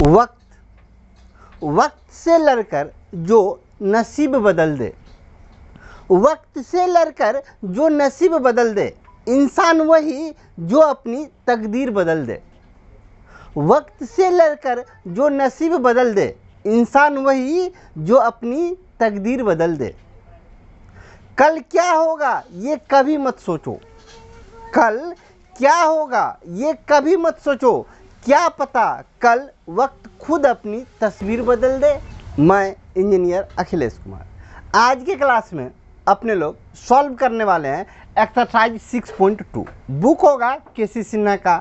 वक्त से लड़कर जो नसीब बदल दे, वक्त से लड़कर जो नसीब बदल दे, इंसान वही जो अपनी तकदीर बदल दे। वक्त से लड़कर जो नसीब बदल दे, इंसान वही जो अपनी तकदीर बदल दे। कल क्या होगा ये कभी मत सोचो, कल क्या होगा ये कभी मत सोचो, क्या पता कल वक्त खुद अपनी तस्वीर बदल दे। मैं इंजीनियर अखिलेश कुमार। आज के क्लास में अपने लोग सॉल्व करने वाले हैं एक्सरसाइज 6.2। बुक होगा केसी सिन्हा का,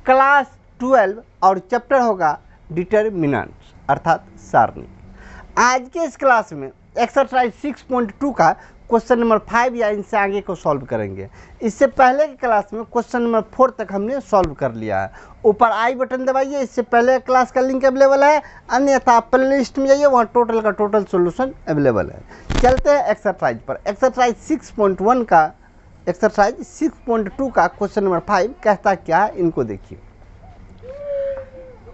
क्लास 12 और चैप्टर होगा डिटरमिनेंट्स अर्थात सारणी। आज के इस क्लास में एक्सरसाइज 6.2 का क्वेश्चन नंबर 5 या इनसे आगे को सॉल्व करेंगे। इससे पहले की क्लास में क्वेश्चन नंबर 4 तक हमने सॉल्व कर लिया है। ऊपर आई बटन दबाइए, इससे पहले क्लास का लिंक अवेलेबल है, अन्यथा प्ले लिस्ट में जाइए, वहाँ टोटल का टोटल सॉल्यूशन अवेलेबल है। चलते हैं एक्सरसाइज पर। एक्सरसाइज 6.1 का एक्सरसाइज 6.2 का क्वेश्चन नंबर 5 कहता क्या है, इनको देखिए।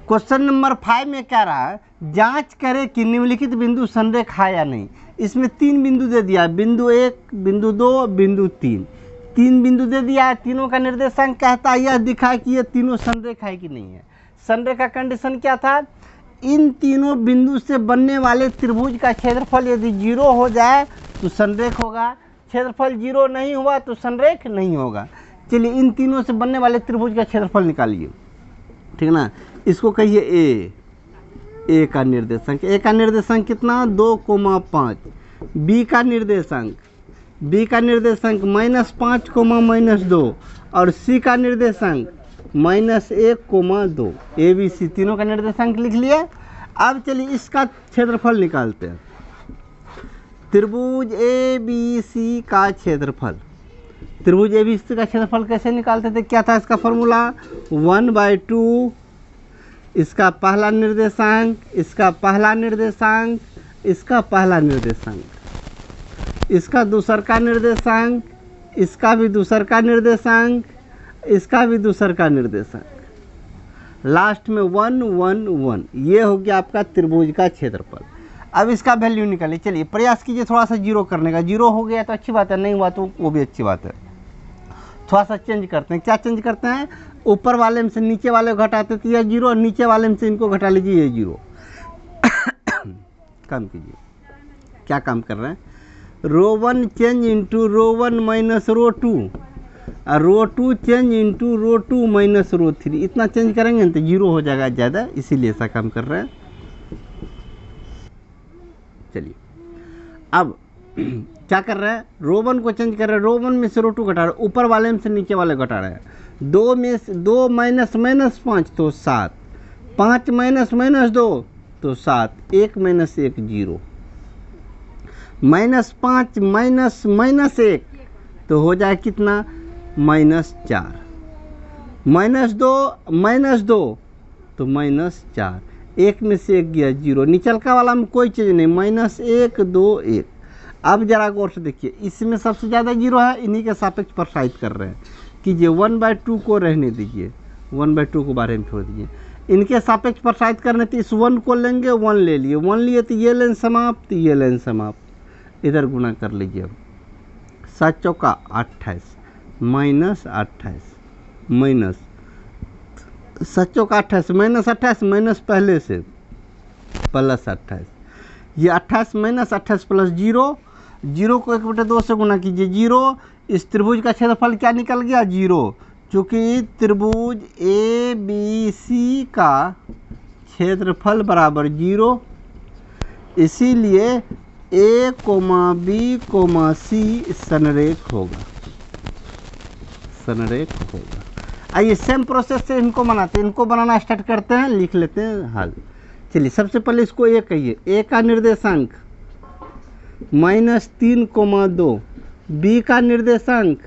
क्वेश्चन नंबर 5 में कह रहा है जांच करें कि निम्नलिखित बिंदु संरेख है या नहीं। इसमें 3 बिंदु दे दिया, बिंदु 1, बिंदु 2, बिंदु 3। 3 बिंदु दे दिया है, तीनों का निर्देशांक कहता है यह दिखाए कि ये तीनों संरेख है कि नहीं है। संरेख का कंडीशन क्या था, इन तीनों बिंदु से बनने वाले त्रिभुज का क्षेत्रफल यदि 0 हो जाए तो संरेख होगा, क्षेत्रफल 0 नहीं हुआ तो संरेख नहीं होगा। चलिए इन तीनों से बनने वाले त्रिभुज का क्षेत्रफल निकालिए, ठीक ना। इसको कहिए ए का निर्देशांक, ए का निर्देशांक कितना 2,5। बी का निर्देशांक -5, -2 और सी का निर्देशांक -1,2। ए बी सी तीनों का निर्देशांक लिख लिया। अब चलिए इसका क्षेत्रफल निकालते हैं। त्रिभुज ए बी सी का क्षेत्रफल, त्रिभुज ए बी सी का क्षेत्रफल कैसे निकालते थे, क्या था इसका फॉर्मूला 1/2 इसका पहला निर्देशांक, इसका पहला निर्देशांक, इसका पहला निर्देशांक, इसका दूसर का निर्देशांक, इसका भी दूसर का निर्देशांक, इसका भी दूसर का निर्देशांक, लास्ट में 1, 1, 1। ये हो गया आपका त्रिभुज का क्षेत्रफल। अब इसका वैल्यू निकालिए। चलिए प्रयास कीजिए थोड़ा सा 0 करने का। 0 हो गया तो अच्छी बात है, नहीं हुआ तो वो भी अच्छी बात है। थोड़ा सा चेंज करते हैं। क्या चेंज करते हैं, ऊपर वाले में से नीचे वाले को घटाते तो यह 0, और नीचे वाले में से इनको घटा लीजिए ये 0। काम कीजिए, क्या काम कर रहे हैं, ρ1 चेंज इंटू ρ1 माइनस ρ2 और ρ2 चेंज इंटू ρ2 माइनस ρ3। इतना चेंज करेंगे तो 0 हो जाएगा ज़्यादा, इसीलिए ऐसा काम कर रहे हैं। चलिए अब क्या कर रहे हैं, ρ1 को चेंज कर रहे हैं, ρ1 में से ρ2 घटा रहे हैं, ऊपर वाले में से नीचे वाले घटा रहे हैं। 2 में से 2 -5 तो 7, 5 -2 तो 7, 1 - 1 0, -5 -1 तो हो जाए कितना -4, -2 तो -4, 1 में से 1 गया 0, निचलका वाला में कोई चीज़ नहीं, -1 2 1। अब जरा गौर से देखिए, इसमें सबसे ज़्यादा 0 है, इन्हीं के सापेक्ष प्रसारित कर रहे हैं। कीजिए 1/2 को रहने दीजिए, 1/2 को बाहर में छोड़ दीजिए। इनके सापेक्ष प्रसारित करने तो इस 1 को लेंगे, 1 ले लिए, 1 लिए तो ये लेन समाप्त, ये लेन समाप्त, इधर गुना कर लीजिए। अब 7 चौका 28 -28 माइनस 7 चौका 28 -28 माइनस पहले से +28, ये 28 -28 + 0 को 1/2 से गुना कीजिए 0। इस त्रिभुज का क्षेत्रफल क्या निकल गया 0, क्योंकि त्रिभुज ए बी सी का क्षेत्रफल बराबर 0, इसीलिए ए, बी, सी संरेख होगा, संरेख होगा। आइए सेम प्रोसेस से इनको बनाते हैं, इनको बनाना स्टार्ट करते हैं, लिख लेते हैं हल। चलिए सबसे पहले इसको ए कहिए, ए का निर्देशांक -3,2, बी का निर्देशांक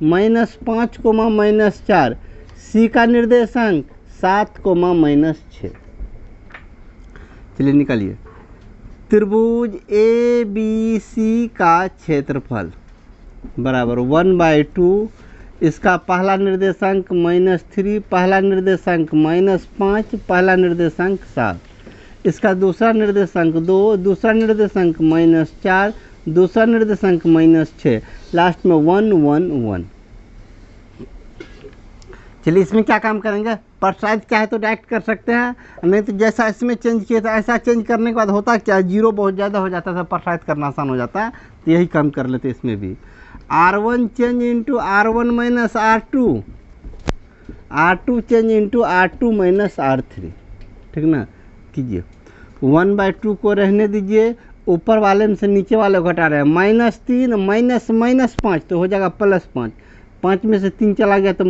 -5, -4, सी का निर्देशांक 7, -6। चलिए निकालिए, त्रिभुज ए बी सी का क्षेत्रफल बराबर 1/2 इसका पहला निर्देशांक -3, पहला निर्देशांक -5, पहला निर्देशांक 7, इसका दूसरा निर्देशांक 2, दूसरा निर्देशांक -4, दूसरा निर्देशांक -6, लास्ट में 1 1 1। चलिए इसमें क्या काम करेंगे, परसाइज क्या है तो डायरेक्ट कर सकते हैं, नहीं तो जैसा इसमें चेंज किया था ऐसा चेंज करने के बाद होता क्या, जीरो बहुत ज़्यादा हो जाता था, परसाइज करना आसान हो जाता है, तो यही काम कर लेते इसमें भी। R1 change into R1 minus R2, R2 change into R2 minus R3, ठीक ना। कीजिए 1/2 को रहने दीजिए, ऊपर वाले में से नीचे वाले को घटा रहे हैं, -3 -5 तो हो जाएगा +5, 5 में से 3 चला गया तो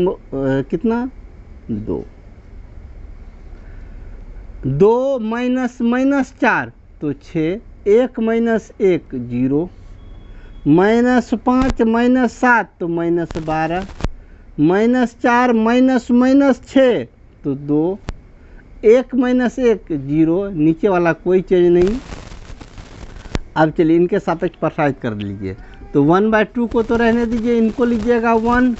कितना 2, 2 -4 तो 6, 1 -1 0, -5 -7 तो -12, -4 -6 तो 2, 1 -1 0, नीचे वाला कोई चेंज नहीं। अब चलिए इनके सापेक्ष परसाइज कर लीजिए, तो 1/2 को तो रहने दीजिए, इनको लीजिएगा 1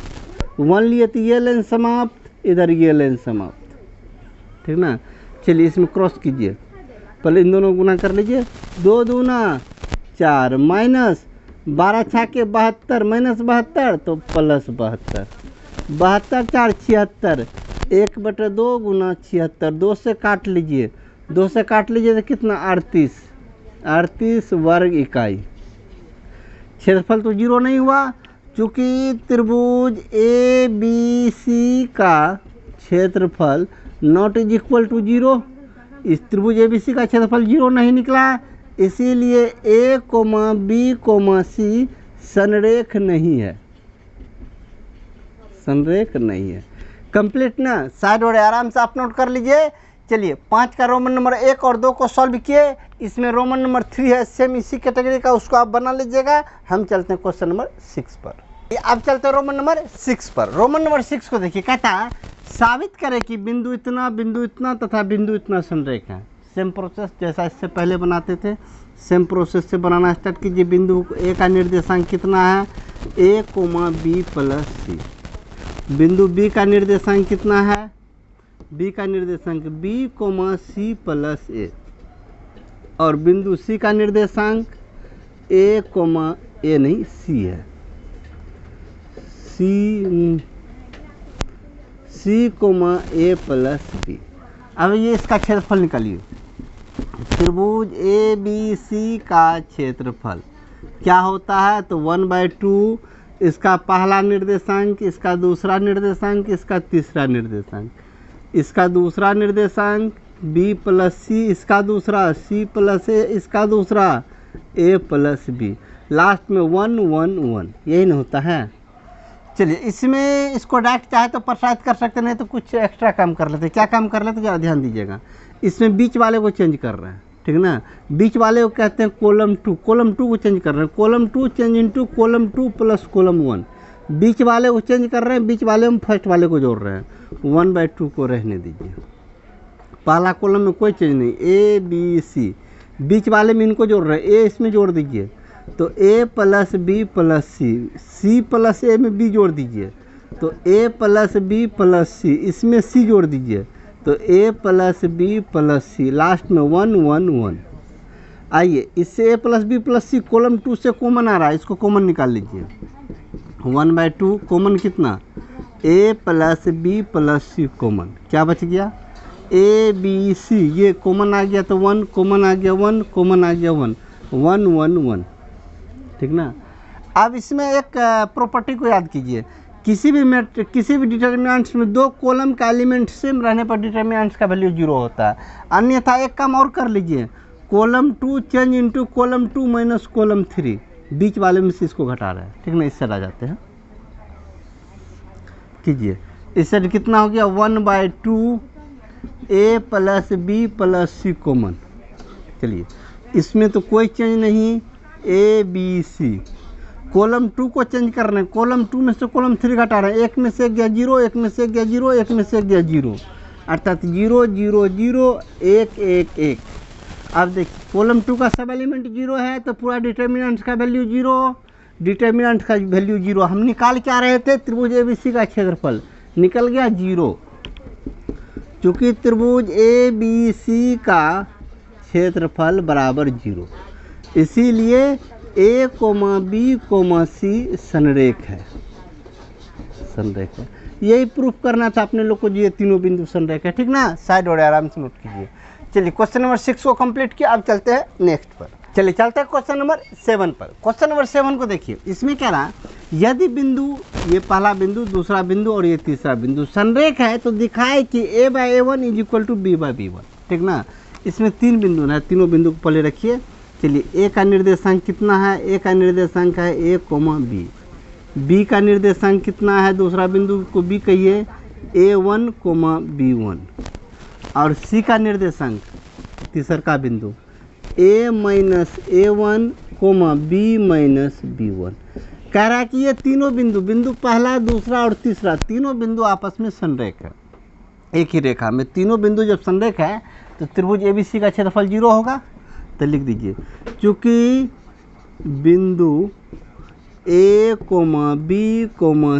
1 लिए तो ये लाइन समाप्त, इधर ये लाइन समाप्त, ठीक ना। चलिए इसमें क्रॉस कीजिए, पहले इन दोनों गुना कर लीजिए, 2 दूना 4 माइनस 12 छाके 72 -72 तो +72, 72 4 76, 1/2 गुना 76, 2 से काट लीजिए, 2 से काट लीजिए तो कितना 38 वर्ग इकाई। क्षेत्रफल तो 0 नहीं हुआ, चूँकि त्रिभुज ABC का क्षेत्रफल नॉट इज इक्वल टू 0, इस त्रिभुज ABC का क्षेत्रफल 0 नहीं निकला, इसीलिए A, B, C संरेख नहीं है, संरेख नहीं है। कंप्लीट ना, साइड और आराम से आप नोट कर लीजिए। चलिए 5 का रोमन नंबर 1 और 2 को सॉल्व किए, इसमें रोमन नंबर 3 है सेम इसी कैटेगरी का, उसको आप बना लीजिएगा। हम चलते हैं क्वेश्चन नंबर 6 पर। अब चलते हैं रोमन नंबर 6 पर। रोमन नंबर 6 को देखिए, कहता है साबित करें कि बिंदु इतना तथा बिंदु इतना संरेख है। सेम प्रोसेस जैसा इससे पहले बनाते थे, सेम प्रोसेस से बनाना स्टार्ट कीजिए। बिंदु A का निर्देशांक कितना है, A, B + C। बिंदु B का निर्देशांक कितना है, B का निर्देशांक B, C + A, और बिंदु C का निर्देशांक A, C है, C, A + B। अब ये इसका क्षेत्रफल निकालिए। त्रिभुज ABC का क्षेत्रफल क्या होता है, तो 1/2, इसका पहला निर्देशांक, इसका दूसरा निर्देशांक, इसका तीसरा निर्देशांक, इसका दूसरा निर्देशांक B + C, इसका दूसरा C + A, इसका दूसरा A + B, लास्ट में 1 1 1, यही नहीं होता है। चलिए इसमें इसको डायरेक्ट चाहे तो परसाइज कर सकते, नहीं तो कुछ एक्स्ट्रा काम कर लेते। क्या काम कर लेते ज़रा ध्यान दीजिएगा। इसमें बीच वाले को चेंज कर रहे हैं, ठीक ना। बीच वाले को कहते हैं कॉलम 2, कॉलम 2 को चेंज कर रहे हैं, column 2 change into column 2 + column 1। बीच वाले को चेंज कर रहे हैं, बीच वाले में फर्स्ट वाले को जोड़ रहे हैं। 1/2 को रहने दीजिए, पहला कॉलम में कोई चेंज नहीं, A B C, बीच वाले में इनको जोड़ रहे हैं, A इसमें जोड़ दीजिए तो A + B + C + A में B जोड़ दीजिए तो A + B + C, इसमें C जोड़ दीजिए तो A + B + C, लास्ट में 1 1 1। आइए इससे A + B + C कॉलम 2 से कॉमन आ रहा है, इसको कॉमन निकाल लीजिए। 1/2 कॉमन कितना, A + B + C कॉमन, क्या बच गया A B C, ये कॉमन आ गया तो 1 कॉमन आ गया, 1 कॉमन आ गया, 1 1 1 1, ठीक ना। अब इसमें एक प्रॉपर्टी को याद कीजिए, किसी भी डिटर्मिनेंट्स में 2 कॉलम का एलिमेंट सेम रहने पर डिटर्मिनेंट्स का वैल्यू 0 होता है। अन्यथा एक काम और कर लीजिए, column 2 change into column 2 - column 3, बीच वाले में से इसको घटा रहे हैं, ठीक ना। इससे आ जाते हैं, कीजिए। इससे कितना हो गया 1/2 A + B + C कॉमन। चलिए इसमें तो कोई चेंज नहीं, A B C। कॉलम 2 को चेंज कर रहे हैं, कॉलम 2 में से कॉलम 3 घटा रहे हैं, एक में से गया 0, एक में से गया 0, एक में से गया 0, अर्थात 0 0 0 1 1 1। अब देखिए कॉलम 2 का सब एलिमेंट 0 है तो पूरा डिटर्मिनेंट का वैल्यू 0, डिटर्मिनेंट का वैल्यू 0, हम निकाल क्या रहे थे, त्रिभुज ABC का क्षेत्रफल, निकल गया 0। चूँकि त्रिभुज ABC का क्षेत्रफल बराबर 0, इसीलिए A, B, C संरेख है, संरेख है। यही प्रूफ करना था अपने लोग को, ये तीनों बिंदु संरेख है, ठीक ना। साइड और आराम से नोट कीजिए। चलिए क्वेश्चन नंबर 6 को कंप्लीट किया, अब चलते हैं नेक्स्ट पर। चलिए चलते हैं क्वेश्चन नंबर 7 पर। क्वेश्चन नंबर 7 को देखिए, इसमें कह रहा यदि बिंदु, ये पहला बिंदु, दूसरा बिंदु और ये तीसरा बिंदु संरेख है तो दिखाए कि A/A1 = B/B1, ठीक ना। इसमें 3 बिंदु है, तीनों बिंदु को पहले रखिए। चलिए A का निर्देशांक कितना है, A का निर्देशांक है A, B। B का निर्देशांक कितना है, दूसरा बिंदु को B कहिए, A1, B1। और C का निर्देशांक, तीसरा बिंदु A-A1, B-B1। कह रहा है कि ये तीनों बिंदु, बिंदु पहला, दूसरा और तीसरा, तीनों बिंदु आपस में संरेख है, एक ही रेखा में। तीनों बिंदु जब संरेख है तो त्रिभुज ABC का क्षेत्रफल 0 होगा। तो लिख दीजिए, चूँकि बिंदु A, B,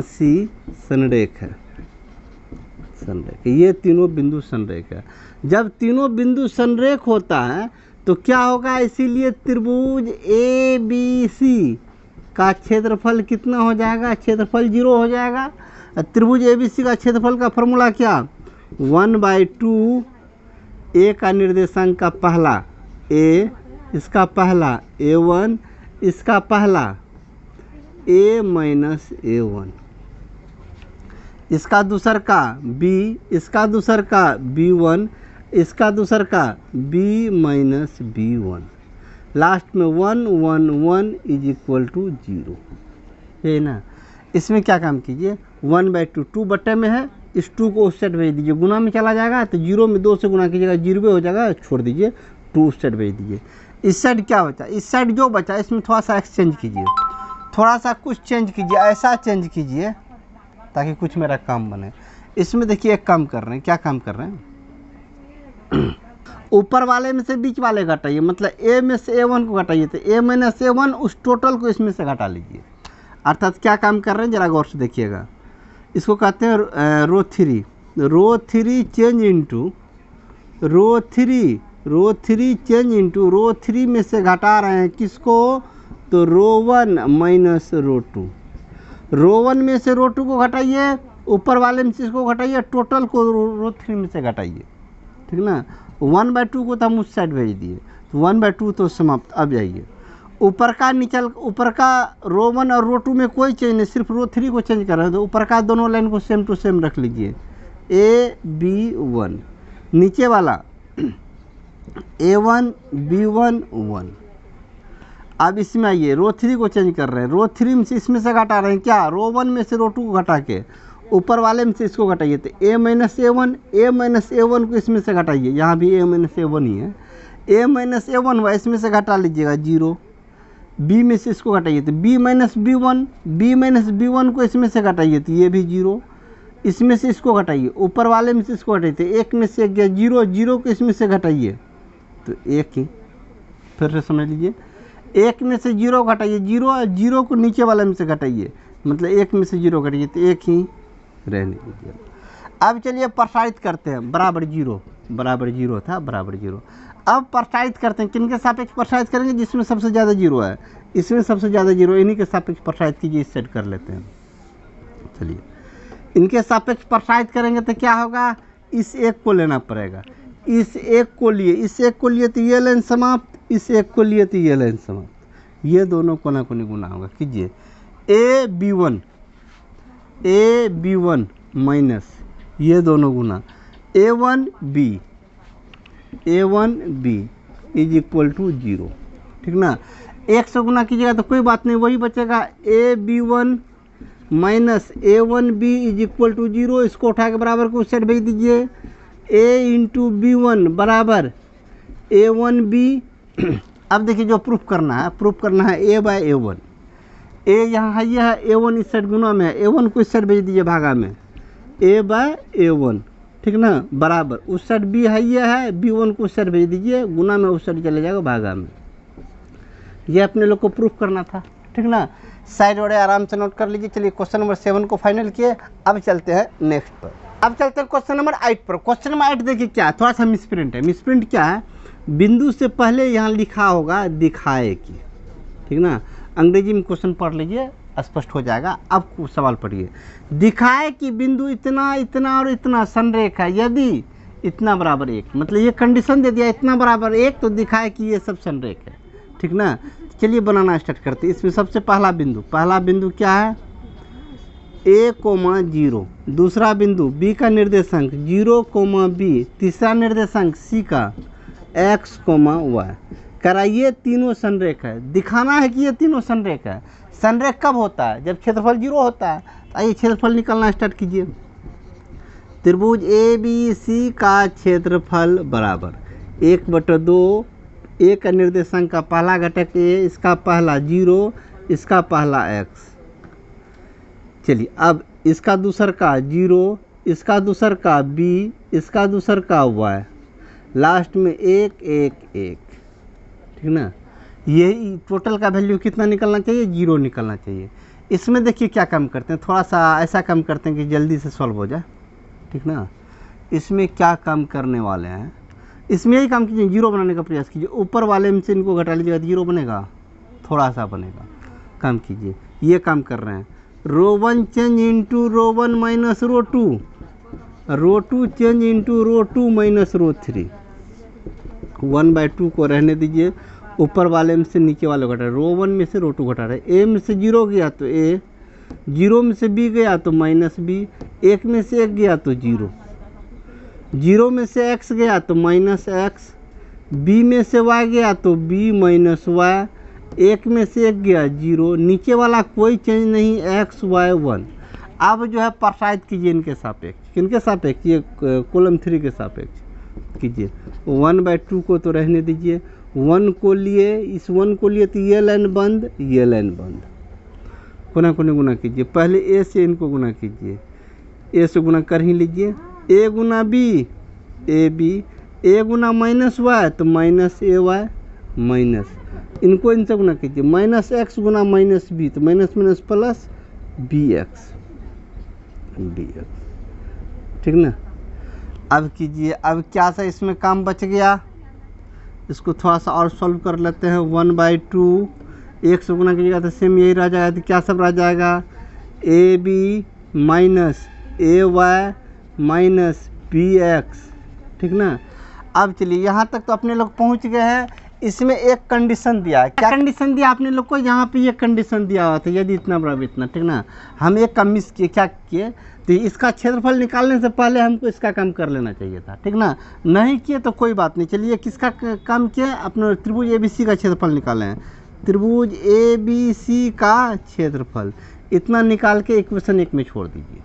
C संरेख है, संरेख, ये तीनों बिंदु संरेख है। जब तीनों बिंदु संरेख होता है तो क्या होगा, इसीलिए त्रिभुज ABC का क्षेत्रफल कितना हो जाएगा, क्षेत्रफल 0 हो जाएगा। त्रिभुज ABC का क्षेत्रफल का फॉर्मूला क्या, 1/2 A का निर्देशांक का पहला A, इसका पहला A1, इसका पहला A-A1, इसका दूसर का B, इसका दूसर का B1, इसका दूसर का B-B1, लास्ट में 1, 1, 1 = 0, है ना। इसमें क्या काम कीजिए, 1/2, 2 बट्टे में है, इस 2 को उस साइड भेज दीजिए, गुना में चला जाएगा तो 0 में 2 से गुना कीजिएगा, 0 हो जाएगा, छोड़ दीजिए, 2 उस साइड भेज दीजिए। इस साइड क्या बचा, इस साइड जो बचा इसमें थोड़ा सा एक्सचेंज कीजिए, थोड़ा सा कुछ चेंज कीजिए, ऐसा चेंज कीजिए ताकि कुछ मेरा काम बने। इसमें देखिए एक काम कर रहे हैं, क्या काम कर रहे हैं, ऊपर वाले में से बीच वाले घटाइए, मतलब A में से A1 को घटाइए, तो A-A1 उस टोटल को इसमें से घटा लीजिए। अर्थात क्या काम कर रहे हैं, जरा गौर से देखिएगा। इसको कहते हैं रो 3, रो 3 चेंज इंटू रो 3, रो 3 चेंज इंटू रो 3 में से घटा रहे हैं किसको, तो रो 1 माइनस रो 2। रो 1 में से रो 2 को घटाइए, ऊपर वाले में से इसको घटाइए, टोटल को रो 3 में से घटाइए, ठीक ना। 1/2 को तो हम उस साइड भेज दिए, तो 1/2 तो समाप्त। अब जाइए ऊपर का, ऊपर का रो 1 और रो 2 में कोई चेंज नहीं, सिर्फ रो 3 को चेंज कर रहे हैं, तो ऊपर का दोनों लाइन को सेम टू सेम रख लीजिए, A-B-1। नीचे वाला A1, B1, 1। अब इसमें आइए, रो 3 को चेंज कर रहे हैं, रो 3 में से इसमें से घटा रहे हैं क्या, रो 1 में से रो 2 को घटा के ऊपर वाले में से इसको घटाइए, तो A-A1 को इसमें से घटाइए, यहाँ भी A-A1 ही है, A-A1 हुआ, इसमें से घटा लीजिएगा 0। B में से इसको घटाइए तो B-B1 को इसमें से घटाइए तो ये भी 0। इसमें से इसको घटाइए, ऊपर वाले में से इसको घटाइए तो 1 में से गया 0, 0 को इसमें से घटाइए तो 1 ही। फिर से समझ लीजिए, 1 में से 0 घटाइए, 0 को नीचे वाले में से घटाइए, मतलब 1 में से 0 घटाइए तो 1 ही रहने दीजिए। अब चलिए प्रसारित करते हैं, बराबर 0 था, बराबर 0। अब प्रसारित करते हैं, किनके सापेक्ष प्रसारित करेंगे, जिसमें सबसे ज़्यादा 0 है, इसमें सबसे ज़्यादा 0, इन्हीं के सापेक्ष प्रसारित कीजिए, इस सेट कर लेते हैं। चलिए इनके सापेक्ष प्रसारित करेंगे तो क्या होगा, इस एक को लेना पड़ेगा, इस एक को लिए तो ये लाइन समाप्त, इस एक को लिए तो ये लाइन समाप्त, ये दोनों कोना कोनी गुना होगा। कीजिए A-B1 माइनस ये दोनों गुना A1B = 0, ठीक ना। 1 से गुना कीजिएगा तो कोई बात नहीं, वही बचेगा, A-B1 माइनस A1B = 0। इसको उठा के बराबर को उस साइड भेज दीजिए, A×B1 बराबर A1B। अब देखिए जो प्रूफ करना है, A/A1। A यहाँ है, यह है A1 इस साइड गुना में है, A1 को इस साइड भेज दीजिए भागा में, A/A1, ठीक ना, बराबर उस साइड B है, यह है, B1 को उस साइड भेज दीजिए, गुना में उस साइड चले जाएगा भागा में। ये अपने लोग को प्रूफ करना था, ठीक ना। साइड और आराम से नोट कर लीजिए। चलिए क्वेश्चन नंबर 7 को फाइनल किए, अब चलते हैं नेक्स्ट पर। अब चलते हैं क्वेश्चन नंबर 8 पर। क्वेश्चन नंबर 8 देखिए क्या है, थोड़ा सा मिसप्रिंट है। मिसप्रिंट क्या है, बिंदु से पहले यहाँ लिखा होगा दिखाए कि, ठीक ना, अंग्रेजी में क्वेश्चन पढ़ लीजिए स्पष्ट हो जाएगा। अब सवाल पढ़िए, दिखाए कि बिंदु इतना इतना और इतना संरेख है यदि इतना बराबर 1, मतलब ये कंडीशन दे दिया इतना बराबर 1 तो दिखाए कि ये सब संरेख है, ठीक ना। चलिए बनाना स्टार्ट करते हैं। इसमें सबसे पहला बिंदु क्या है, a,0, दूसरा बिंदु b का निर्देशांक 0,b, तीसरा निर्देशांक c का x, y। कराइए तीनों संरेख है, दिखाना है कि ये तीनों संरेख है। संरेख कब होता है, जब क्षेत्रफल 0 होता है। आइए क्षेत्रफल निकालना स्टार्ट कीजिए। त्रिभुज ABC का क्षेत्रफल बराबर 1/2, a का निर्देशांक का पहला घटक a, इसका पहला 0, इसका पहला x। चलिए अब इसका दूसर का 0, इसका दूसर का b, इसका दूसर का y, लास्ट में 1 1 1, ठीक ना। यही टोटल का वैल्यू कितना निकलना चाहिए, 0 निकलना चाहिए। इसमें देखिए क्या काम करते हैं, थोड़ा सा ऐसा काम करते हैं कि जल्दी से सॉल्व हो जाए, ठीक ना। इसमें क्या काम करने वाले हैं, इसमें यही काम कीजिए, 0 बनाने का प्रयास कीजिए। ऊपर वाले में से इनको घटा लीजिएगा तो 0 बनेगा, थोड़ा सा बनेगा। काम कीजिए, ये काम कर रहे हैं। ρ1 change into ρ1 minus ρ2, ρ2 change into ρ2 minus ρ3। 1/2 को रहने दीजिए, ऊपर वाले में से नीचे वाले घटा रहे, ρ1 में से ρ2 घटा रहे। a में से 0 गया तो a, 0 में से b गया तो माइनस b, 1 में से 1 गया तो 0, 0 में से x गया तो माइनस x, b में से y गया तो b माइनस y, 1 में से 1 गया 0, नीचे वाला कोई चेंज नहीं, x y 1। अब जो है प्रसारित कीजिए इनके सापेक्ष, किनके सापेक्ष, ये कॉलम 3 के सापेक्ष कीजिए। 1/2 को तो रहने दीजिए, 1 को लिए, इस 1 को लिए तो ये लाइन बंद, ये लाइन बंद। गुना को गुना कीजिए, पहले a से इनको गुना कीजिए, a से गुना कर ही लीजिए। a Guna b, a Guna minus y तो माइनस ay, माइनस इनको इनसे गुना कीजिए, माइनस x गुना माइनस b तो माइनस माइनस प्लस bx, ठीक ना। अब कीजिए, अब क्या सा इसमें काम बच गया, इसको थोड़ा सा और सॉल्व कर लेते हैं। 1/2, 1 से गुना कीजिएगा तो सेम यही रह जाएगा, तो क्या सब रह जाएगा, ab minus ay minus bx, ठीक ना। अब चलिए यहाँ तक तो अपने लोग पहुँच गए हैं। इसमें एक कंडीशन दिया है, क्या कंडीशन दिया आपने लोग को, यहाँ पे ये कंडीशन दिया हुआ था यदि इतना बराबर इतना, ठीक ना। हम एक कम मिस किए, क्या किए, तो इसका क्षेत्रफल निकालने से पहले हमको इसका काम कर लेना चाहिए था, ठीक ना। नहीं किए तो कोई बात नहीं। चलिए किसका काम किया, अपने त्रिभुज ABC का क्षेत्रफल निकाले हैं। त्रिभुज ABC का क्षेत्रफल इतना निकाल के इक्वेशन 1 में छोड़ दीजिए।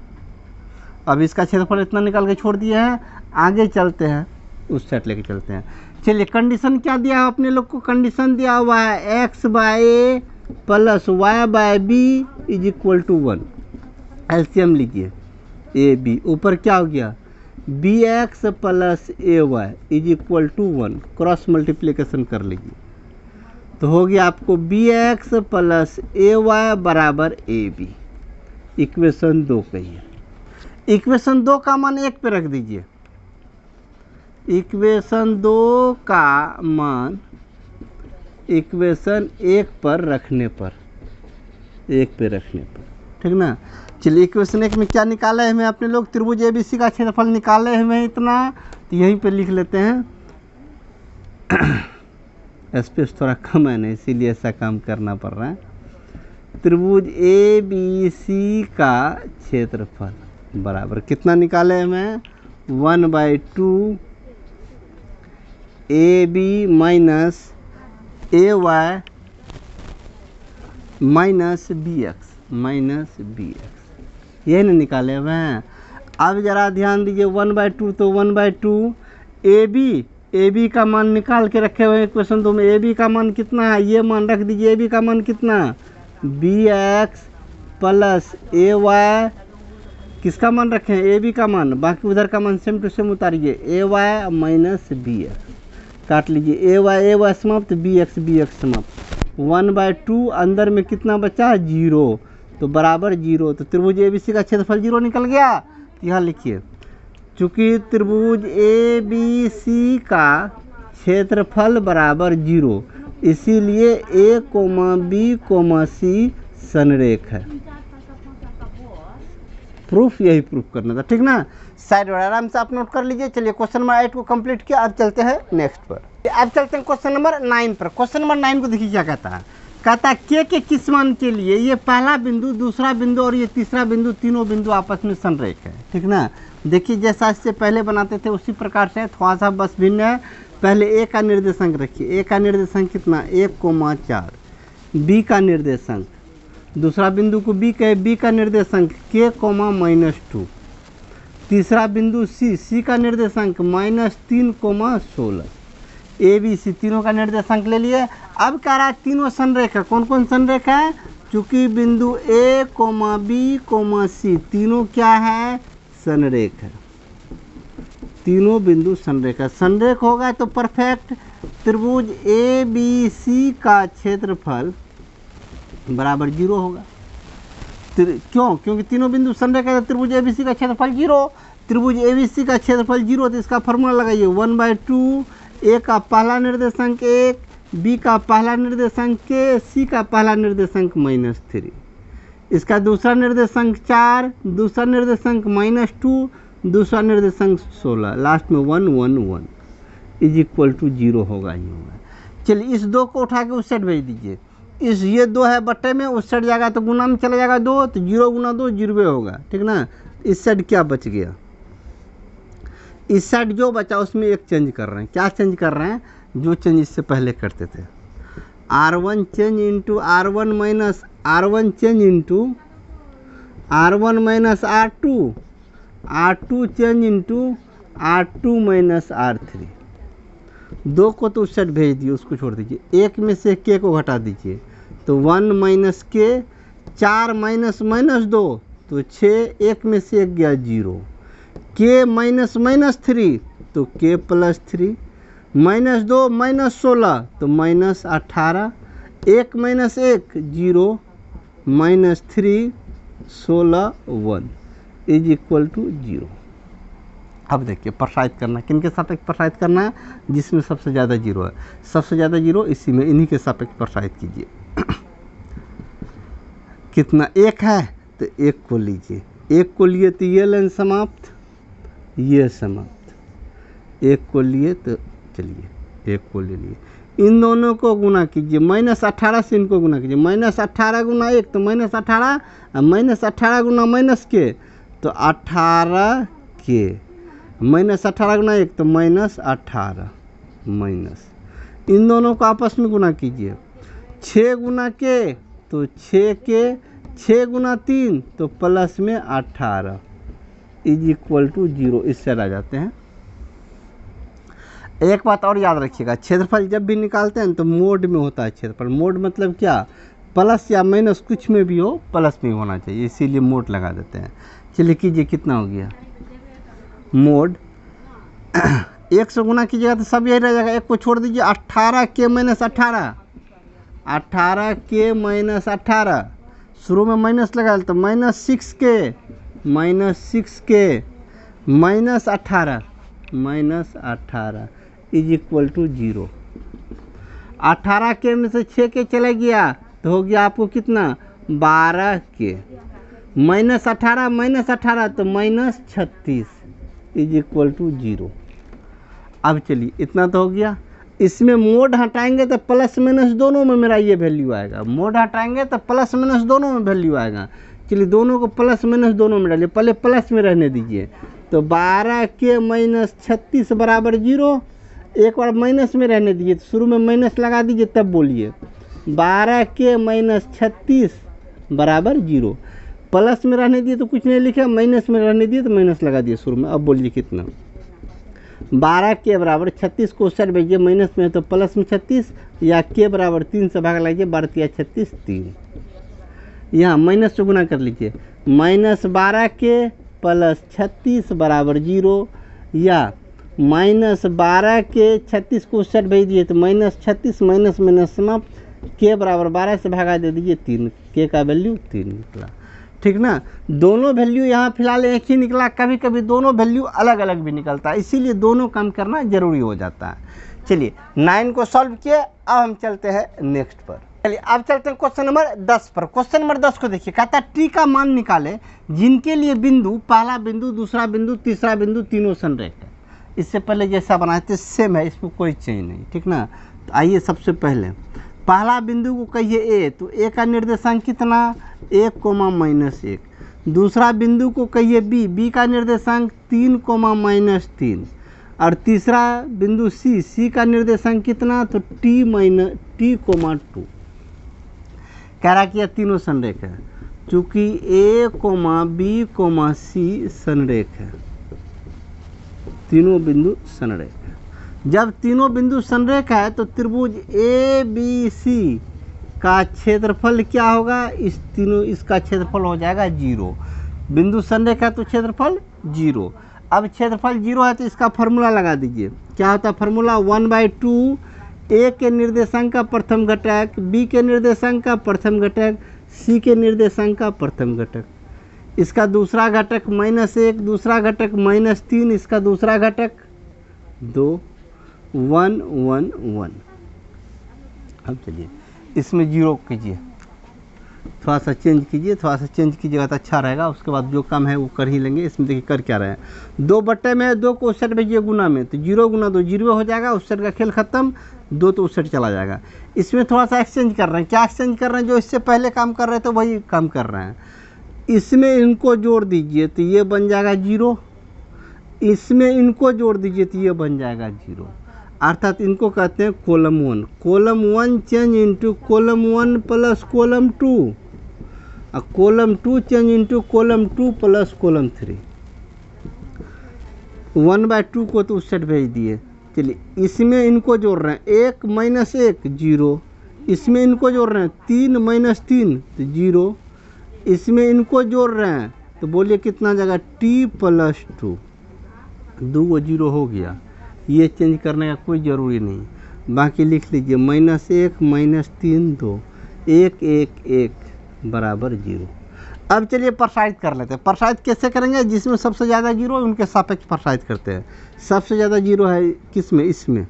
अब इसका क्षेत्रफल इतना निकाल के छोड़ दिए हैं, आगे चलते हैं, उस साइड लेके चलते हैं। चलिए कंडीशन क्या दिया है अपने लोग को, कंडीशन दिया हुआ है x/a plus y/b is equal to 1। LCM लीजिए, ab ऊपर क्या हो गया, bx plus ay is equal to 1, cross multiplication कर लीजिए तो हो गया आपको bx प्लस ay बराबर ab। इक्वेशन 2 कहिए, इक्वेशन 2 का मान 1 पे रख दीजिए। इक्वेशन 2 का मान इक्वेशन 1 पर रखने पर, 1 पे रखने पर, ठीक ना। चलिए इक्वेशन 1 में क्या निकाला है हमें अपने लोग, त्रिभुज ABC का क्षेत्रफल निकाले हमें इतना, तो यहीं पे लिख लेते हैं। स्पेस थोड़ा कम है ना, इसीलिए ऐसा काम करना पड़ रहा है। त्रिभुज ABC का क्षेत्रफल बराबर कितना निकाले हमें, 1/2 AB minus ay minus bx, यही ना निकाले हुए हैं। अब जरा ध्यान दीजिए, 1/2 तो 1/2 AB का मान निकाल के रखे हुए हैं इक्वेशन 2 में। AB का मान कितना है, ये मान रख दीजिए, AB का मान कितना, bx प्लस ay, किसका मान रखें, AB का मान, बाकी उधर का मान सेम टू सेम उतारिए, ay माइनस bx, काट लीजिए, ay समाप्त, bx समाप्त। 1/2 अंदर में कितना बचा 0 तो बराबर 0। तो त्रिभुज ABC का क्षेत्रफल 0 निकल गया। यहाँ लिखिए चूँकि त्रिभुज ABC का क्षेत्रफल बराबर 0 इसीलिए A,B,C संरेख है। प्रूफ यही प्रूफ करना था, ठीक ना। साइड वाला आराम से आप नोट कर लीजिए। चलिए क्वेश्चन नंबर 8 को कंप्लीट किया, अब चलते हैं नेक्स्ट पर। अब चलते हैं क्वेश्चन नंबर 9 पर। क्वेश्चन नंबर 9 को देखिए क्या कहता है। कहता है के किस मान के लिए ये पहला बिंदु, दूसरा बिंदु और ये तीसरा बिंदु, तीनों बिंदु आपस में संरेख है, ठीक ना। देखिए जैसा इससे पहले बनाते थे उसी प्रकार से थोड़ा सा बस भिन्न है। पहले ए का निर्देशांक रखिए। ए का निर्देशांक कितना 1,4। बी का निर्देशांक, दूसरा बिंदु को बी कहे, बी का निर्देशांक k,-2। तीसरा बिंदु सी का निर्देशांक -3,16। ABC तीनों का निर्देशांक ले लिए। अब कह रहा है तीनों संरेख है। कौन कौन संरेख है? चूंकि बिंदु A,B,C तीनों क्या है संरेख है। तीनों बिंदु संरेख है। संरेख होगा तो परफेक्ट। त्रिभुज ABC का क्षेत्रफल बराबर 0 होगा। क्यों? क्योंकि तीनों बिंदु संरेख है। त्रिभुज ABC का क्षेत्रफल 0। त्रिभुज ABC का क्षेत्रफल 0 तो इसका फॉर्मूला लगाइए 1/2। ए का पहला निर्देशांक 1, बी का पहला निर्देशांक k, सी का पहला निर्देशांक -3। इसका दूसरा निर्देशांक 4, दूसरा निर्देशांक -2, दूसरा निर्देशांक 16, लास्ट में 1, 1, 1 = 0 होगा ही होगा। चलिए इस 2 को उठा के उस साइड भेज दीजिए। इस ये 2 है बट्टे में, उस साइड जाएगा तो गुना में चला जाएगा 2, तो 0 × 2 0 होगा, ठीक ना। इस साइड क्या बच गया? इस साइड जो बचा उसमें एक चेंज कर रहे हैं। क्या चेंज कर रहे हैं? जो चेंज इससे पहले करते थे। R1 change into R1 minus R1 change into R1 minus R2, R2 change into R2 minus R3। 2 को तो उस साइड भेज दिए, उसको छोड़ दीजिए। 1 में से k को घटा दीजिए तो 1 - k, 4 - 2 तो 6, 1 में से 1 गया 0। k -3 तो k + 3, -2 -16 तो -18, 1 - 1 0, -3 16 1 = 0। अब देखिए प्रसारित करना, किन के सापेक्ष प्रसारित करना है? जिसमें सबसे ज़्यादा 0 है। सबसे ज़्यादा 0 इसी में, इन्हीं के सापेक्ष प्रसारित कीजिए। कितना 1 है तो 1 को लीजिए। 1 को लिए तो ये लाइन समाप्त, ये समाप्त। 1 को लिए तो चलिए 1 को ले लिए। इन दोनों को गुना कीजिए। -18 से इनको गुना कीजिए। -18 × 1 तो -18, और -18 × -k तो 18k। -18 × 1 तो -18 माइनस। इन दोनों को आपस में गुना कीजिए। 6 × k तो 6k, 6 × 3 तो प्लस में 18 = 0। इससे आ जाते हैं। एक बात और याद रखिएगा, क्षेत्रफल जब भी निकालते हैं तो मोड में होता है क्षेत्रफल। मोड मतलब क्या? प्लस या माइनस कुछ में भी हो, प्लस में होना चाहिए, इसीलिए मोड लगा देते हैं। चलिए कीजिए, कितना हो गया मोड। 1 से गुना कीजिएगा तो सब यही रह जाएगा। 1 को छोड़ दीजिए। 18k - 18, 18k - 18, शुरू में माइनस लगा तो -6k, -6k -18 -18 = 0। 18k में से 6k चला गया तो हो गया आपको कितना 12k, -18 -18 तो -36 = 0। अब चलिए इतना तो हो गया। इसमें मोड हटाएंगे तो प्लस माइनस दोनों में मेरा ये वैल्यू आएगा। मोड हटाएंगे तो प्लस माइनस दोनों में वैल्यू आएगा। चलिए दोनों को प्लस माइनस दोनों में डालिए। पहले प्लस में रहने दीजिए तो 12k - 36 = 0। एक बार माइनस में रहने दीजिए तो शुरू में माइनस लगा दीजिए, तब बोलिए 12k - 36 = 0। प्लस में रहने दिए तो कुछ नहीं लिखा, माइनस में रहने दिए तो माइनस लगा दिए शुरू में। अब बोलिए कितना 12k = 36 को उस साइड भेजिए, माइनस में तो प्लस में 36, या k = 3 से भाग लीजिए, 12 × 36 3। यहाँ माइनस से गुना कर लीजिए। -12k + 36 = 0, या -12k 36 को उस साइड भेज दिए तो -36 माइनस माइनस समाप्त, के बराबर 12 से भागा दे दीजिए 3, के का वैल्यू 3 निकला, ठीक ना। दोनों वैल्यू यहाँ फिलहाल एक ही निकला, कभी कभी दोनों वैल्यू अलग अलग भी निकलता है, इसीलिए दोनों काम करना जरूरी हो जाता है। चलिए 9 को सॉल्व किए, अब हम चलते हैं नेक्स्ट पर। चलिए अब चलते हैं क्वेश्चन नंबर 10 पर। क्वेश्चन नंबर 10 को देखिए, कहता है टी का मान निकाले जिनके लिए बिंदु, पहला बिंदु, दूसरा बिंदु, तीसरा बिंदु तीनों संरेख है। इससे पहले जैसा बनाए थे सेम है, इसमें कोई चेंज नहीं, ठीक ना। तो आइए सबसे पहले पहला बिंदु को कहिए ए, तो ए का निर्देशांक कितना 1, -1। दूसरा बिंदु को कहिए बी, बी का निर्देशांक 3, -3। और तीसरा बिंदु सी, सी का निर्देशांक कितना, तो t, 2। कह रहा कि यह तीनों संरेख है, चूंकि ए, बी, सी संरेख है, तीनों बिंदु संरेख है। जब तीनों बिंदु संरेख है तो त्रिभुज ए बी सी का क्षेत्रफल क्या होगा, इसका क्षेत्रफल हो जाएगा 0। बिंदु संरेख है तो क्षेत्रफल 0। अब क्षेत्रफल 0 है तो इसका फॉर्मूला लगा दीजिए। क्या होता है फॉर्मूला, 1/2 ए के निर्देशांक का प्रथम घटक, बी के निर्देशांक का प्रथम घटक, सी के निर्देशांक का प्रथम घटक, इसका दूसरा घटक -1, दूसरा घटक -3, इसका दूसरा घटक 2, 1, 1, 1। अब चलिए इसमें 0 कीजिए, थोड़ा सा चेंज कीजिए, थोड़ा सा चेंज कीजिएगा तो अच्छा रहेगा। उसके बाद जो काम है वो कर ही लेंगे। इसमें देखिए कर क्या रहे हैं, 2 बट्टे में 2 को उस साइड भेजिए गुना में, तो 0 × 2 0 हो जाएगा, उस साइड का खेल खत्म, 2 तो उस साइड चला जाएगा। इसमें थोड़ा सा एक्सचेंज कर रहे हैं, क्या एक्सचेंज कर रहे हैं, जो इससे पहले काम कर रहे थे वही काम कर रहे हैं। इसमें इनको जोड़ दीजिए तो ये बन जाएगा 0, इसमें इनको जोड़ दीजिए तो ये बन जाएगा 0, अर्थात इनको कहते हैं column 1। Column 1 change into column 1 plus column 2, और column 2 change into column 2 plus column 3। 1/2 को तो उस साइड भेज दिए। चलिए इसमें इनको जोड़ रहे हैं, 1 -1 0, इसमें इनको जोड़ रहे हैं 3 -3 तो 0, इसमें इनको जोड़ रहे हैं तो बोलिए कितना जगह t+2, 2 0 हो गया। ये चेंज करने का कोई ज़रूरी नहीं, बाकी लिख लीजिए -1 -3 2, 1 1 1 बराबर 0। अब चलिए प्रसारित कर लेते हैं। प्रसारित कैसे करेंगे, जिसमें सबसे ज़्यादा 0 उनके सापेक्ष प्रसारित करते हैं। सबसे ज़्यादा 0 है किस में, इसमें,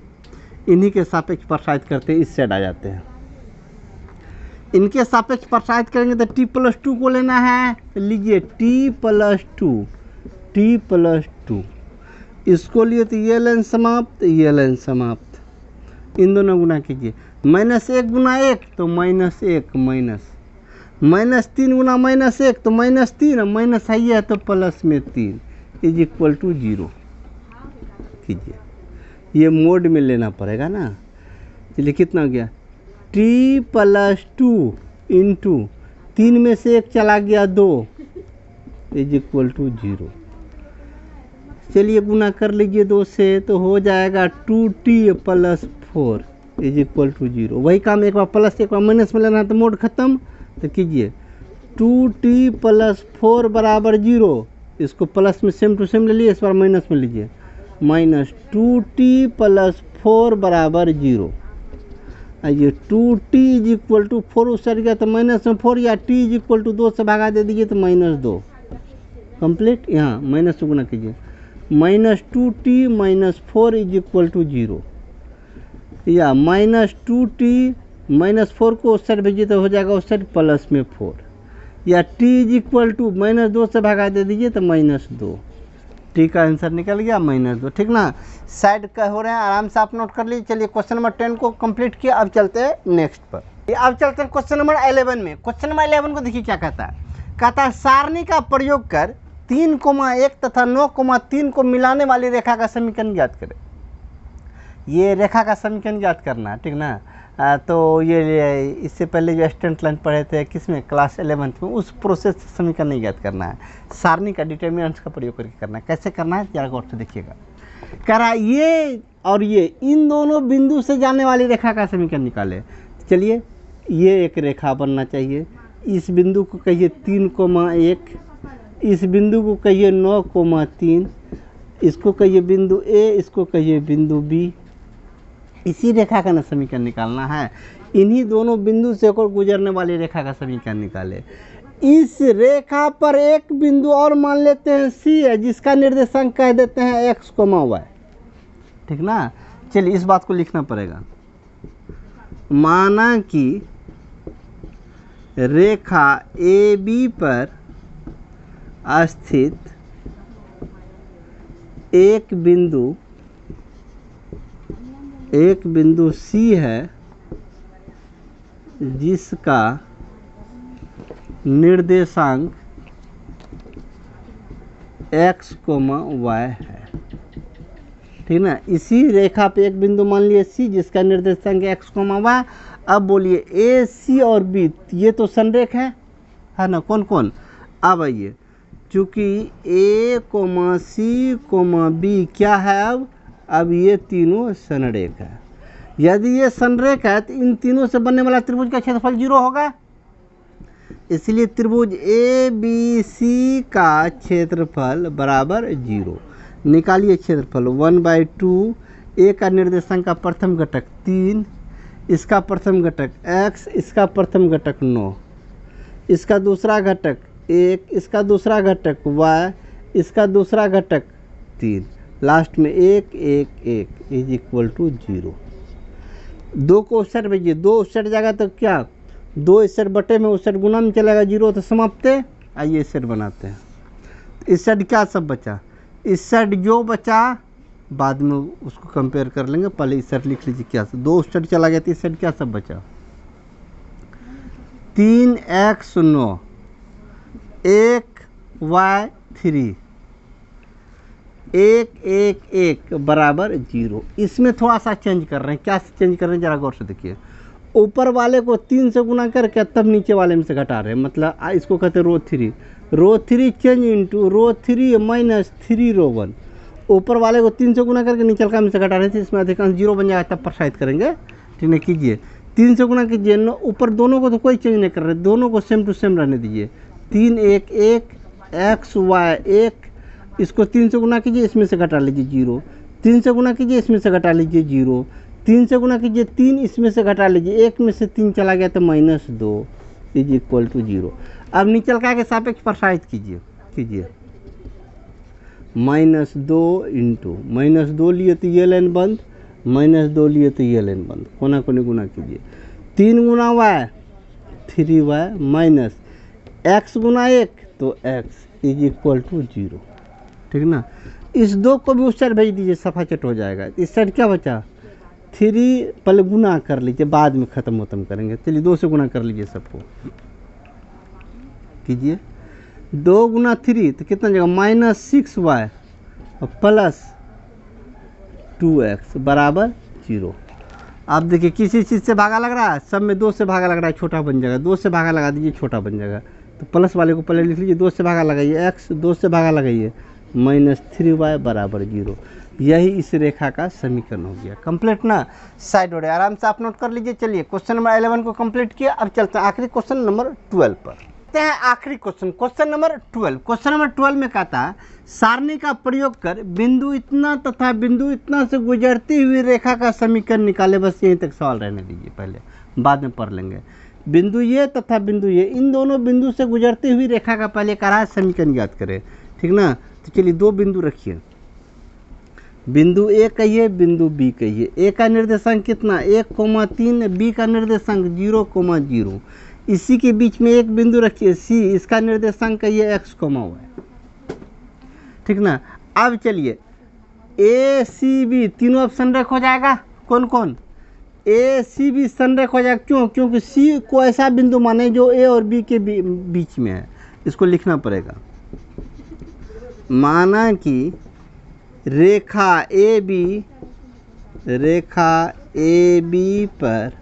इन्हीं के सापेक्ष प्रसारित करते हैं, इस साइड आ जाते हैं। इनके सापेक्ष प्रसारित करेंगे तो t+2 को लेना है, तो लीजिए t+2, इसको लिए तो ये लाइन समाप्त, ये लाइन समाप्त, इन दोनों गुना कीजिए। -1 × 1 तो -1 -3 गुना -1 तो -3, माइनस है ये तो प्लस में 3 = 0 कीजिए। ये मोड में लेना पड़ेगा ना। चलिए कितना हो गया, t+2 इंटू 3 में से 1 चला गया 2 = 0। चलिए गुना कर लीजिए 2 से तो हो जाएगा 2t + 4 = 0। वही काम एक बार प्लस एक बार माइनस में लेना है तो मोड खत्म। तो कीजिए 2t + 4 बराबर 0, इसको प्लस में सेम टू सेम ले लिए, इस बार माइनस में लीजिए, -2t + 4 बराबर 0। ये 2t = 4 उस साइड गया तो -4, या t = 2 से भागा दे दीजिए तो -2 कंप्लीट। यहाँ माइनस से गुना कीजिए, -2t - 4 = 0, या -2t -4 को उस साइड भेजिए तो हो जाएगा उस साइड प्लस में 4, या t = -2 से भागा दे दीजिए तो -2। टी का आंसर निकल गया -2, ठीक ना। साइड का हो रहे हैं, आराम से आप नोट कर लीजिए। चलिए क्वेश्चन नंबर 10 को कंप्लीट किया, अब चलते हैं नेक्स्ट पर। अब चलते हैं क्वेश्चन नंबर 11 में। क्वेश्चन नंबर 11 को देखिए क्या कहता है, कहता है सारणी का प्रयोग कर 3,1 तथा 9,3 को मिलाने वाली रेखा का समीकरण ज्ञात करें। ये रेखा का समीकरण ज्ञात करना है, ठीक ना। तो ये इससे पहले जो स्टूडेंट लाइन पढ़े थे किस में, क्लास 11th में, उस प्रोसेस से समीकरण नहीं ज्ञात करना है, सारणी का डिटर्मिनेंट्स का प्रयोग करके करना है। कैसे करना है जरा गौर से देखिएगा। कह रहा ये और ये इन दोनों बिंदु से जाने वाली रेखा का समीकरण निकाले। चलिए ये एक रेखा बनना चाहिए, इस बिंदु को कहिए 3,1, इस बिंदु को कहिए 9,3, इसको कहिए बिंदु ए, इसको कहिए बिंदु बी। इसी रेखा का ना समीकरण निकालना है। इन्हीं दोनों बिंदु से होकर गुजरने वाली रेखा का समीकरण निकाले। इस रेखा पर एक बिंदु और मान लेते हैं सी है, जिसका निर्देशांक कह देते हैं एक्स कोमा वाई। ठीक ना, चलिए इस बात को लिखना पड़ेगा। माना कि रेखा ए बी पर स्थित एक बिंदु सी है, जिसका निर्देशांक x, y है। ठीक ना, इसी रेखा पे एक बिंदु मान लिए सी, जिसका निर्देशांक x, y। अब बोलिए ए सी और बी, ये तो संरेख है ना, कौन कौन। अब आइए, चूंकि ए सी बी क्या है, अब ये तीनों संरेख है। यदि ये संरेख है तो इन तीनों से बनने वाला त्रिभुज का क्षेत्रफल 0 होगा, इसलिए त्रिभुज ए बी सी का क्षेत्रफल बराबर 0। निकालिए क्षेत्रफल 1/2। ए का निर्देशांक का प्रथम घटक 3, इसका प्रथम घटक x, इसका प्रथम घटक 9, इसका दूसरा घटक 1, इसका दूसरा घटक y, इसका दूसरा घटक 3, लास्ट में 1 1 1 इज इक्वल टू 0। 2 को उस साइड भेजिए, 2 उस साइड जाएगा तो क्या, 2 इस साइड बटे में उस साइड गुना में चलेगा, 0 तो समाप्त है। आइए इस साइड बनाते हैं। इस साइड क्या सब बचा, इस साइड जो बचा बाद में उसको कंपेयर कर लेंगे, पहले इस साइड लिख लीजिए क्या सब। 2 उस साइड चला गया तो इस साइड क्या सब बचा, 3x 9, 1y 3, 1 1 1 बराबर 0। इसमें थोड़ा सा चेंज कर रहे हैं, क्या चेंज कर रहे हैं जरा गौर से देखिए। ऊपर वाले को 3 से गुना करके तब नीचे वाले में से घटा रहे हैं, मतलब इसको कहते हैं रो 3 चेंज इंटू रो 3 माइनस 3 रो 1। ऊपर वाले को 3 से गुना करके नीचे का में से घटा रहे थे, इसमें अधिकांश 0 बन जाएगा, तब प्रसारित करेंगे। ठीक है, कीजिए 3 से गुना कीजिए, ऊपर दोनों को तो कोई चेंज नहीं कर रहे, दोनों को सेम टू सेम रहने दीजिए। 3 1 1 x y 1, इसको 3 से गुना कीजिए, इसमें से घटा लीजिए 0, 3 से गुना कीजिए, इसमें से घटा लीजिए 0, 3 से गुना कीजिए 3, इसमें से घटा लीजिए 1 में से 3 चला गया तो -2 इज इक्वल टू 0। अब निचलका के सापेक्ष प्रसारित कीजिए -2 इंटू -2 लिए तो ये लाइन बंद, -2 लिए तो ये लाइन बंद, कोना कोने गुना कीजिए। 3 गुना y 3y माइनस x गुना 1 तो x इज इक्वल टू 0। ठीक ना, इस 2 को भी उस साइड भेज दीजिए, सफा चट हो जाएगा। इस साइड क्या बचा, 3 पहले गुना कर लीजिए, बाद में ख़त्म करेंगे। चलिए 2 से गुना कर लीजिए, सबको कीजिए। 2 गुना 3 तो कितना जगह -6y और प्लस 2x बराबर 0। आप देखिए किसी चीज़ से भागा लग रहा है, सब में 2 से भागा लग रहा है, छोटा बन जाएगा। 2 से भागा लगा दीजिए, छोटा बन जाएगा। तो प्लस वाले को पहले लिख लीजिए, 2 से भागा लगाइए x, 2 से भागा लगाइए -3y बराबर 0। यही इस रेखा का समीकरण हो गया। कंप्लीट ना, साइड हो रहा है, आराम से आप नोट कर लीजिए। चलिए क्वेश्चन नंबर 11 को कंप्लीट किया, अब चलते हैं आखिरी क्वेश्चन नंबर 12 पर। हैं आखिरी क्वेश्चन नंबर 12। क्वेश्चन नंबर 12 में कहता है सारणी का प्रयोग कर बिंदु इतना तथा बिंदु इतना से गुजरती हुई रेखा का समीकरण निकाले। बस यहीं तक सवाल रहने दीजिए, पहले बाद में पढ़ लेंगे। बिंदु ये तथा बिंदु ये, इन दोनों बिंदु से गुजरती हुई रेखा का पहले करा समीकरण याद करें। ठीक ना, तो चलिए 2 बिंदु रखिए, बिंदु ए कहिए, बिंदु बी कहिए। ए का निर्देशांक कितना 1,3, बी का निर्देशांक 0,0। इसी के बीच में एक बिंदु रखिए सी, इसका निर्देशांक कहिए x, y। ठीक ना, अब चलिए ए सी बी तीनों अब संरेख हो जाएगा। कौन कौन, ए सी बी संरेख हो जाएगा। क्यों, क्योंकि सी को ऐसा बिंदु माने जो ए और बी के बीच में है। इसको लिखना पड़ेगा। माना कि रेखा ए बी पर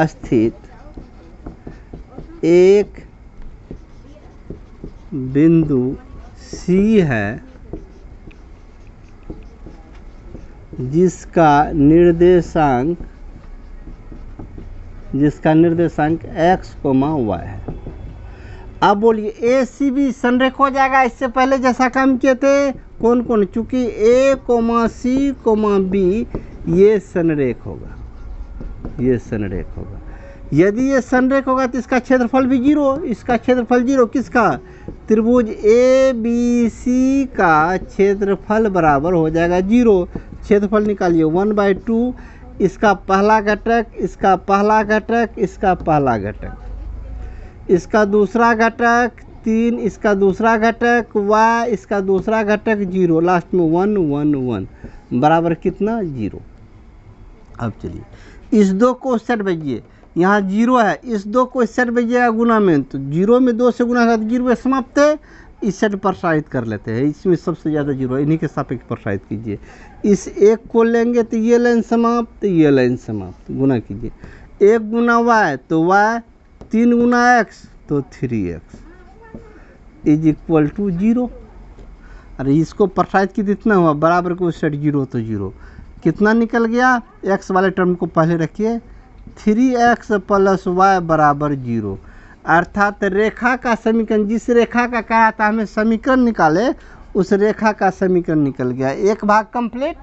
स्थित एक बिंदु सी है, जिसका निर्देशांक x, y है। अब बोलिए ए सी बी संरेख हो जाएगा। इससे पहले जैसा काम किए थे, कौन कौन, चूंकि ए सी बी ये संरेख होगा। ये संरेख होगा। यदि ये संरेख होगा तो इसका क्षेत्रफल भी जीरो, इसका क्षेत्रफल जीरो। किसका? त्रिभुज ए बी सी का क्षेत्रफल बराबर हो जाएगा जीरो। क्षेत्रफल निकालिए 1/2, इसका पहला घटक, इसका पहला घटक, इसका पहला घटक, इसका दूसरा घटक 3, इसका दूसरा घटक y, इसका दूसरा घटक 0, लास्ट में 1 1 1 बराबर कितना? 0। अब चलिए इस 2 को सेट भेजिए, यहाँ 0 है, इस 2 को सेट भेजिएगा गुना में, तो 0 में 2 से गुना कर 0 समाप्त है। इस सेट प्रसारित कर लेते हैं, इसमें सबसे ज़्यादा 0 इन्हीं के सापेक्ष प्रसारित कीजिए। इस एक को लेंगे तो ये लाइन समाप्त, ये लाइन समाप्त, गुना कीजिए। 1 गुना y तो y, 3 गुना x तो 3x इज इक्वल टू 0। अरे इसको प्रसारित की इतना हुआ, बराबर को सेट 0 तो 0, कितना निकल गया? x वाले टर्म को पहले रखिए, 3x + y बराबर 0। अर्थात रेखा का समीकरण, जिस रेखा का कहा था हमें समीकरण निकाले, उस रेखा का समीकरण निकल गया। एक भाग कंप्लीट।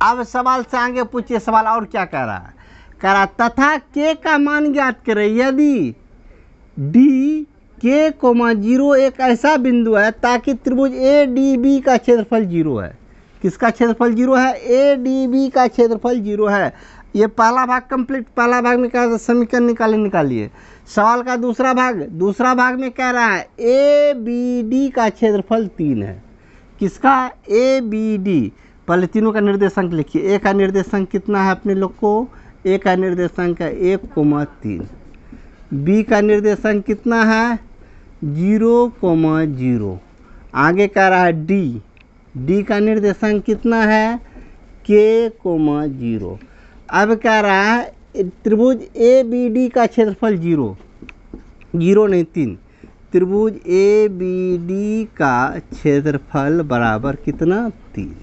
अब सवाल से आगे पूछिए, सवाल और क्या कह रहा है? कह रहा तथा k का मान ज्ञात करें यदि d k, 0 एक ऐसा बिंदु है ताकि त्रिभुज ए डी बी का क्षेत्रफल 0 है। किसका क्षेत्रफल 0 है? ए डी बी का क्षेत्रफल 0 है। ये पहला भाग कंप्लीट। पहला भाग में क्या है? समीकरण निकालिए। सवाल का दूसरा भाग में कह रहा है ए बी डी का क्षेत्रफल 3 है। किसका? A B D. पहले तीनों का निर्देशांक लिखिए। ए का निर्देशांक कितना है अपने लोग को? ए का निर्देशांक है 1,3। बी का निर्देशांक कितना है? 0,0। आगे कह रहा है डी का निर्देशांक कितना है? k, 0। अब कह रहा है त्रिभुज ए बी डी का क्षेत्रफल 0 नहीं 3। त्रिभुज ए बी डी का क्षेत्रफल बराबर कितना? 3।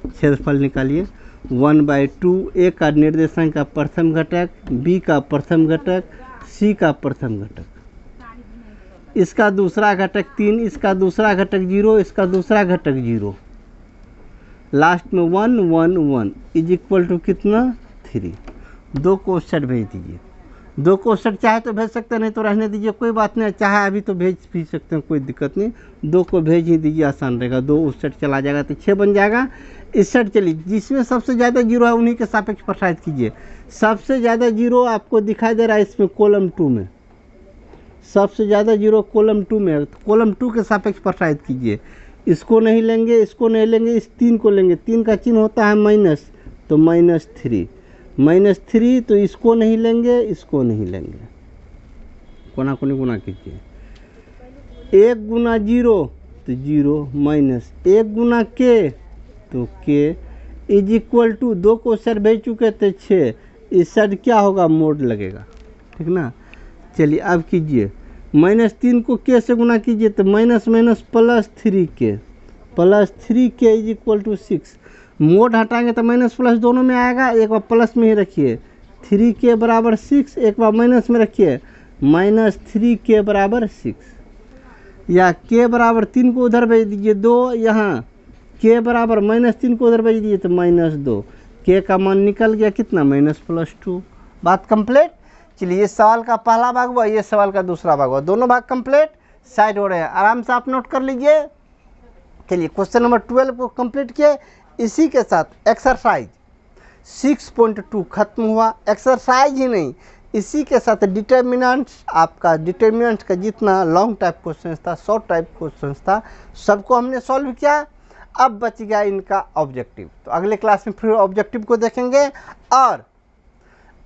क्षेत्रफल निकालिए 1/2। ए का निर्देशांक का प्रथम घटक, बी का प्रथम घटक, सी का प्रथम घटक, इसका दूसरा घटक 3, इसका दूसरा घटक 0, इसका दूसरा घटक 0, लास्ट में 1 1 1 इज इक्वल टू कितना? 3। 2 को सेट भेज दीजिए। 2 को सेट चाहे तो भेज सकते, नहीं तो रहने दीजिए, कोई बात नहीं। चाहे अभी तो भेज भी सकते हैं, कोई दिक्कत नहीं। 2 को भेज ही दीजिए, आसान रहेगा। 2 उस सेट चला जाएगा तो 6 बन जाएगा। इस सेट चलिए, जिसमें सबसे ज़्यादा 0 है उन्हीं के सापेक्ष प्रसारित कीजिए। सबसे ज़्यादा 0 आपको दिखाई दे रहा है इसमें कॉलम 2 में, सबसे ज़्यादा 0 कॉलम 2 में है, तो कॉलम 2 के सापेक्ष प्रसारित कीजिए। इसको नहीं लेंगे, इसको नहीं लेंगे, इस 3 को लेंगे। 3 का चिन्ह होता है माइनस, तो -3, -3, तो इसको नहीं लेंगे, इसको नहीं लेंगे, कोना कोनी गुना कीजिए। 1 गुना 0 तो 0, माइनस 1 गुना k तो k इज इक्वल टू 2 को सर भेज चुके थे 6। इस साइड क्या होगा? मोड लगेगा, ठीक ना। चलिए अब कीजिए, -3 को k से गुना कीजिए तो minus +3k is equal to 6। Mod हटाएंगे तो माइनस प्लस दोनों में आएगा। एक बार प्लस में ही रखिए, 3k बराबर 6, एक बार माइनस में रखिए, -3k बराबर 6, या k बराबर 3 को उधर भेज दीजिए 2, यहाँ k बराबर -3 को उधर भेज दीजिए तो -2। k का मान निकल गया कितना? -+2। बात कंप्लीट। चलिए ये सवाल का पहला भाग हुआ, ये सवाल का दूसरा भाग हुआ, दोनों भाग कंप्लीट साइड हो रहे हैं। आराम से आप नोट कर लीजिए। चलिए क्वेश्चन नंबर 12 को कंप्लीट किए। इसी के साथ एक्सरसाइज 6.2 खत्म हुआ। एक्सरसाइज ही नहीं, इसी के साथ डिटर्मिनेंट्स, आपका डिटर्मिनेंट्स का जितना लॉन्ग टाइप क्वेश्चन था, शॉर्ट टाइप क्वेश्चन था, सबको हमने सॉल्व किया। अब बच गया इनका ऑब्जेक्टिव, तो अगले क्लास में फिर ऑब्जेक्टिव को देखेंगे। और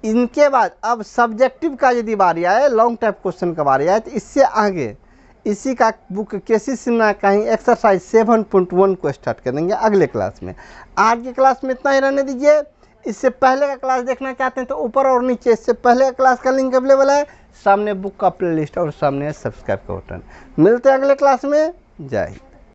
इनके बाद अब सब्जेक्टिव का यदि बारी आए, लॉन्ग टाइप क्वेश्चन का बारी आए, तो इससे आगे इसी का बुक केसी सिन्हा का ही एक्सरसाइज 7.1 को स्टार्ट करेंगे अगले क्लास में। आज के क्लास में इतना ही रहने दीजिए। इससे पहले का क्लास देखना चाहते हैं तो ऊपर और नीचे इससे पहले का क्लास का लिंक अवेलेबल है, सामने बुक का प्लेलिस्ट और सामने सब्सक्राइब का बटन। मिलते हैं अगले क्लास में। जय हिंद।